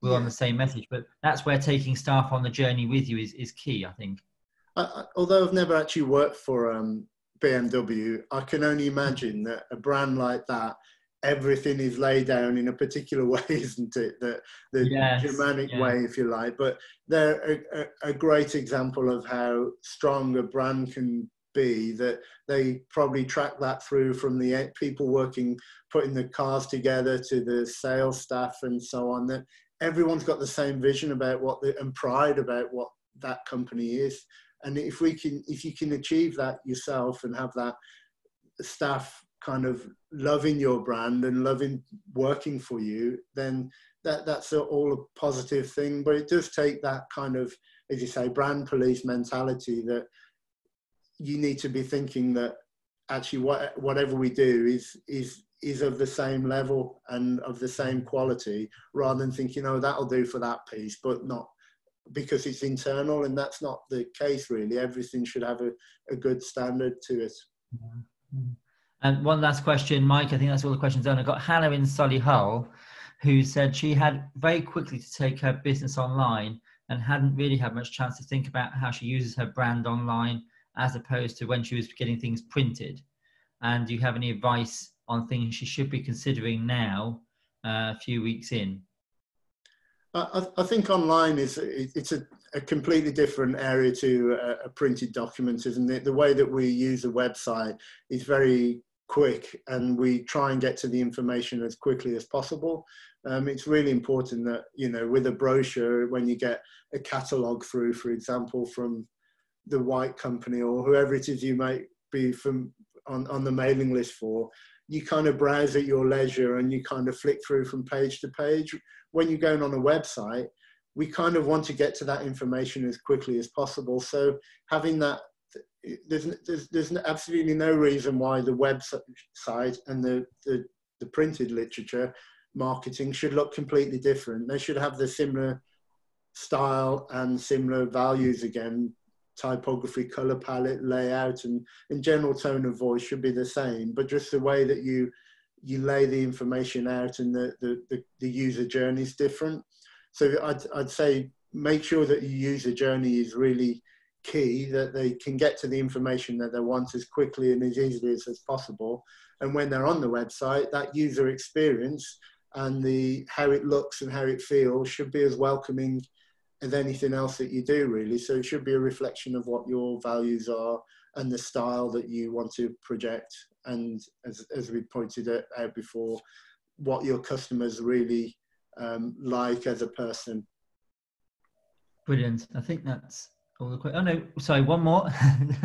we're on the same message. But that's where taking staff on the journey with you is key, I think. Although I've never actually worked for BMW, I can only imagine that a brand like that, everything is laid down in a particular way, isn't it? The Germanic way, if you like. But they're a great example of how strong a brand can be, that they probably track that through from the people working, putting the cars together, to the sales staff and so on, that everyone's got the same vision about and pride about what that company is. And if you can achieve that yourself and have that staff kind of loving your brand and loving working for you, then that's all a positive thing. But it does take that kind of, as you say, brand police mentality, that you need to be thinking that actually whatever we do is of the same level and of the same quality, rather than thinking, oh, that'll do for that piece, but not because it's internal. And that's not the case, really. Everything should have a good standard to it. And one last question, Mike, I think that's all the questions done. I've got Hannah in Solihull, who said she had very quickly to take her business online and hadn't really had much chance to think about how she uses her brand online as opposed to when she was getting things printed. And do you have any advice on things she should be considering now, a few weeks in? I think online it's a completely different area to a printed document, isn't it? The way that we use a website is very quick, and we try and get to the information as quickly as possible. It's really important that, you know, with a brochure, when you get a catalogue through, for example, from the White Company or whoever it is you might be on the mailing list for, you kind of browse at your leisure and you kind of flick through from page to page. When you're going on a website, we kind of want to get to that information as quickly as possible. So having that, there's absolutely no reason why the website and the printed literature marketing should look completely different. They should have the similar style and similar values again. Typography, color palette, layout, and general tone of voice should be the same, but just the way that you lay the information out and the user journey is different. So I'd say make sure that your user journey is really key, that they can get to the information that they want as quickly and as easily as possible. And when they're on the website, that user experience and how it looks and how it feels should be as welcoming as anything else that you do, really. So it should be a reflection of what your values are and the style that you want to project. And as we pointed out before, what your customers really like as a person. Brilliant. I think that's all the questions. Oh no, sorry, one more.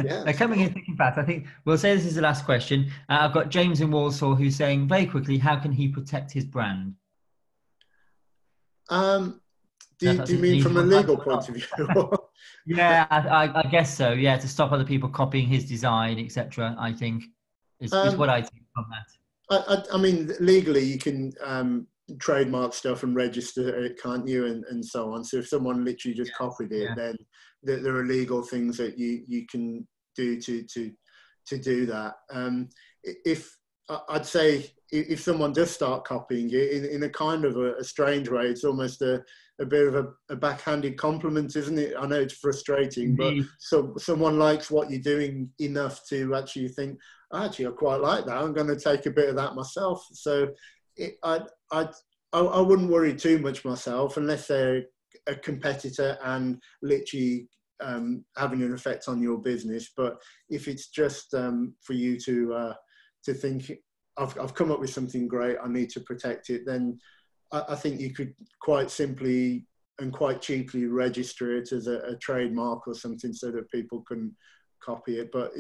Yeah, they're coming in thick and fast. I think we'll say this is the last question. I've got James in Walsall who's saying very quickly, how can he protect his brand? Do you mean from a legal point of view? Yeah, I guess so. Yeah, to stop other people copying his design, etc. I think is what I think on that. I mean, legally you can trademark stuff and register it, can't you, and so on. So if someone literally just copied it, then there are legal things that you can do to do that. I'd say if someone does start copying it in a kind of a strange way, it's almost a bit of a backhanded compliment, isn't it? I know it's frustrating, but someone likes what you're doing enough to actually think, actually, I quite like that. I'm going to take a bit of that myself. So I wouldn't worry too much myself, unless they're a competitor and literally having an effect on your business. But if it's just for you to think, I've come up with something great, I need to protect it, then I think you could quite simply and quite cheaply register it as a trademark or something so that people can copy it. But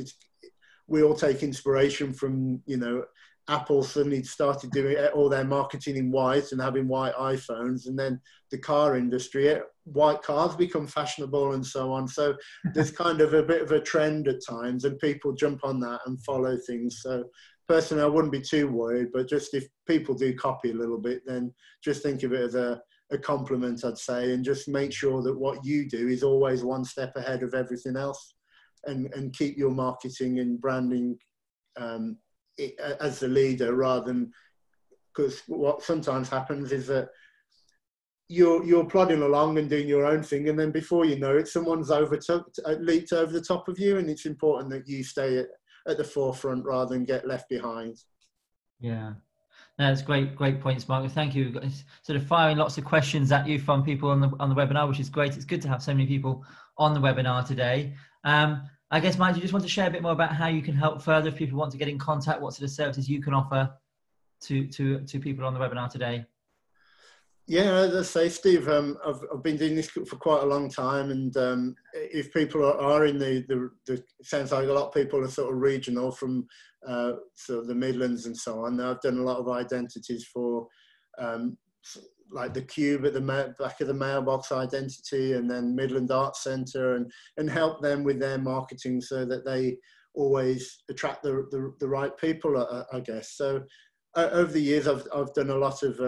we all take inspiration from, you know, Apple suddenly started doing all their marketing in white and having white iPhones, and then the car industry, white cars become fashionable and so on. So there's kind of a bit of a trend at times, and people jump on that and follow things. So personally, I wouldn't be too worried, but just if people do copy a little bit, then just think of it as a compliment, I'd say, and just make sure that what you do is always one step ahead of everything else, and keep your marketing and branding as the leader, rather than, because what sometimes happens is that you're plodding along and doing your own thing, and then before you know it, someone's leaped over the top of you, and it's important that you stay at the forefront rather than get left behind. Yeah. No, that's great points, Mark. Thank you. We've got sort of firing lots of questions at you from people on the webinar, which is great. It's good to have so many people on the webinar today. I guess, Mike, you just want to share a bit more about how you can help further if people want to get in contact, what sort of services you can offer to people on the webinar today. Yeah, as I say, Steve, I've been doing this for quite a long time, and if people are in the it sounds like a lot of people are sort of regional from sort of the Midlands and so on. I've done a lot of identities for like the Cube at the back of the mailbox identity, and then Midland Arts Centre, and help them with their marketing so that they always attract the right people, I guess. So over the years, I've done a lot of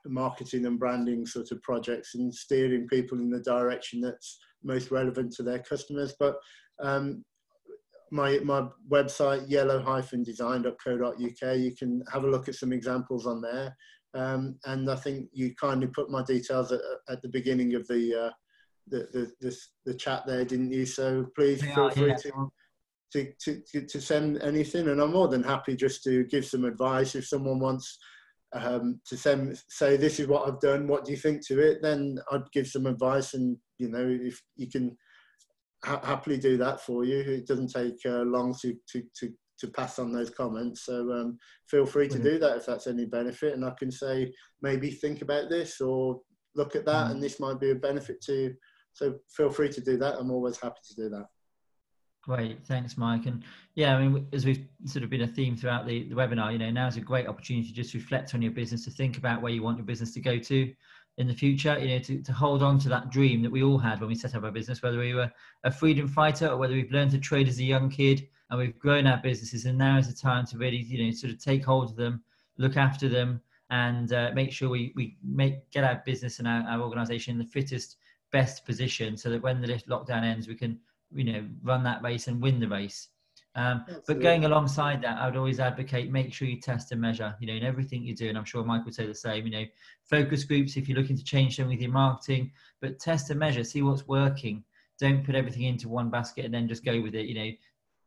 marketing and branding sort of projects and steering people in the direction that's most relevant to their customers. But my website, yellow-design.co.uk, you can have a look at some examples on there. And I think you kindly put my details at the beginning of the chat there, didn't you? So please feel free to send anything, and I'm more than happy just to give some advice. If someone wants to say this is what I've done, what do you think to it, then I'd give some advice, and you know, if you can happily do that for you. It doesn't take long to pass on those comments, so feel free to do that if that's any benefit, and I can say maybe think about this or look at that, and this might be a benefit to you. So feel free to do that. I'm always happy to do that. Great, thanks, Mike. And yeah, I mean, as we've sort of been a theme throughout the webinar, you know, now is a great opportunity to just reflect on your business, to think about where you want your business to go to in the future, you know, to hold on to that dream that we all had when we set up our business, whether we were a freedom fighter or whether we've learned to trade as a young kid and we've grown our businesses. And now is the time to really, you know, sort of take hold of them, look after them, and make sure we get our business and our organization in the fittest, best position, so that when the lockdown ends, we can, you know, run that race and win the race. But going alongside that, I would always advocate, make sure you test and measure, you know, in everything you do. And I'm sure Mike would say the same, you know, focus groups if you're looking to change something with your marketing, but test and measure, see what's working. Don't put everything into one basket and then just go with it, you know,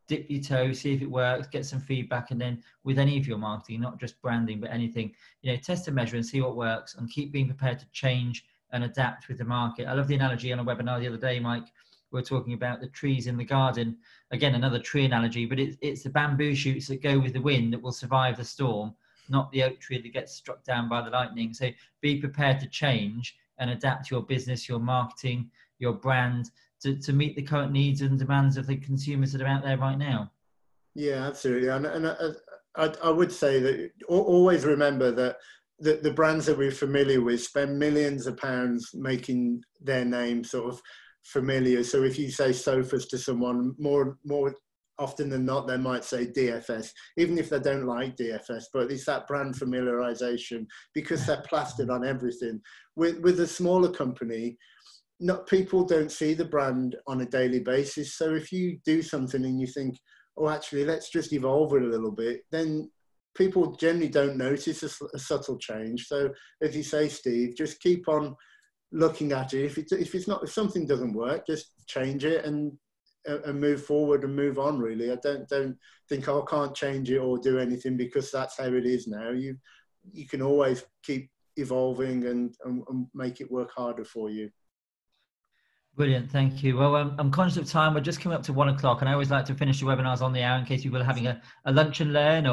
dip your toe, see if it works, get some feedback. And then with any of your marketing, not just branding, but anything, you know, test and measure and see what works, and keep being prepared to change and adapt with the market. I love the analogy on a webinar the other day, Mike. We're talking about the trees in the garden. Again, another tree analogy, but it's the bamboo shoots that go with the wind that will survive the storm, not the oak tree that gets struck down by the lightning. So be prepared to change and adapt your business, your marketing, your brand to meet the current needs and demands of the consumers that are out there right now. Yeah, absolutely. And I would say that always remember that the brands that we're familiar with spend millions of pounds making their name sort of familiar. So if you say sofas to someone, more often than not, they might say DFS, even if they don't like DFS, but it's that brand familiarization because they're plastered on everything. With a smaller company, people don't see the brand on a daily basis. So if you do something and you think, oh, actually, let's just evolve it a little bit, then people generally don't notice a subtle change. So as you say, Steve, just keep on looking at it. If something doesn't work, just change it and move forward and move on. Really, I don't think, oh, I can't change it or do anything because that's how it is now. You can always keep evolving and make it work harder for you. Brilliant, thank you. Well, I'm conscious of time. We're just coming up to 1 o'clock, and I always like to finish the webinars on the hour in case people are having a lunch and learn.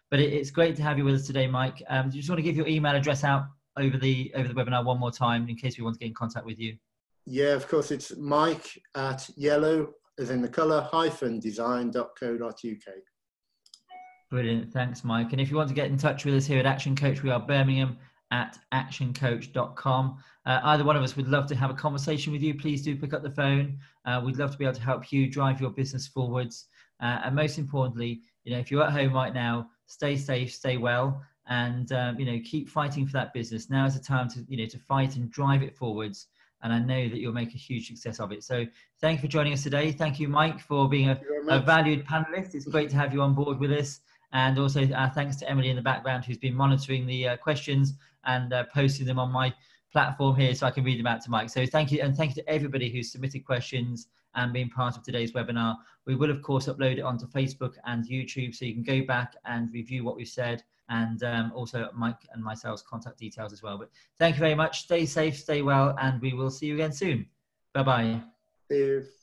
But it's great to have you with us today, Mike. Do you just want to give your email address out over the webinar one more time in case we want to get in contact with you? Yeah, of course. It's Mike at yellow, as in the colour, -design.co.uk. Brilliant, thanks, Mike. And if you want to get in touch with us here at Action Coach, we are Birmingham at actioncoach.com. Either one of us would love to have a conversation with you. Please do pick up the phone. We'd love to be able to help you drive your business forwards. And most importantly, you know, if you're at home right now, stay safe, stay well, and you know, keep fighting for that business. Now is the time to, you know, to fight and drive it forwards. And I know that you'll make a huge success of it. So thank you for joining us today. Thank you, Mike, for being a valued panelist. It's great to have you on board with us. And also thanks to Emily in the background, who's been monitoring the questions and posting them on my platform here so I can read them out to Mike. So thank you. And thank you to everybody who submitted questions and been part of today's webinar. We will, of course, upload it onto Facebook and YouTube, so you can go back and review what we've said, and also Mike and myself's contact details as well. But thank you very much. Stay safe, stay well, and we will see you again soon. Bye-bye. See you.